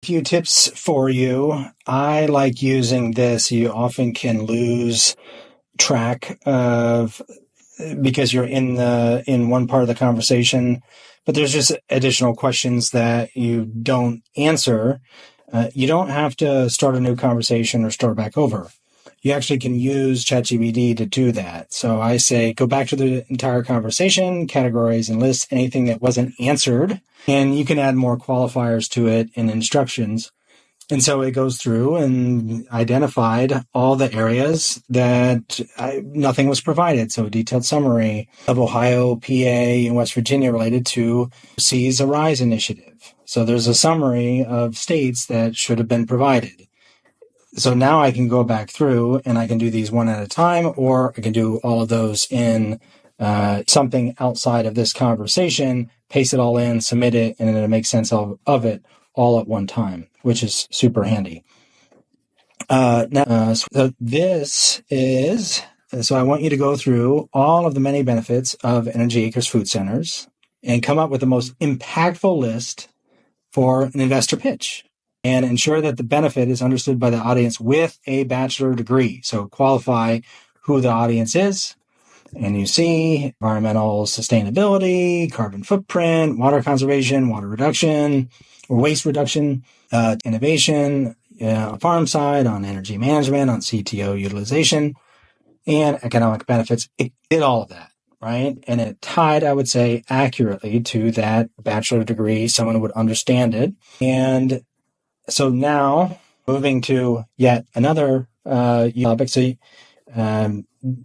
Few tips for you. I like using this. You often can lose track of because you're in one part of the conversation, but there's just additional questions that you don't answer. You don't have to start a new conversation or start back over. You actually can use ChatGPT to do that. So I say, go back to the entire conversation, categorize and list anything that wasn't answered. And you can add more qualifiers to it and instructions. And so it goes through and identified all the areas that nothing was provided. So a detailed summary of Ohio, PA, and West Virginia related to Seas a Rise initiative. So there's a summary of states that should have been provided. So now I can go back through and I can do these one at a time, or I can do all of those in something outside of this conversation, paste it all in, submit it, and then it makes sense of it all at one time, which is super handy. So I want you to go through all of the many benefits of Energy Acres Food Centers and come up with the most impactful list for an investor pitch, and ensure that the benefit is understood by the audience with a bachelor degree. So qualify who the audience is. And you see environmental sustainability, carbon footprint, water conservation, water reduction, or waste reduction, innovation, farm side, on energy management, on CTO utilization, and economic benefits. It did all of that, right? And it tied, I would say, accurately to that bachelor degree. Someone would understand it. And so now moving to yet another topic. So you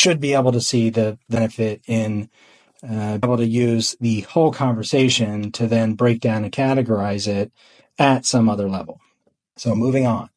should be able to see the benefit in able to use the whole conversation to then break down and categorize it at some other level. So moving on.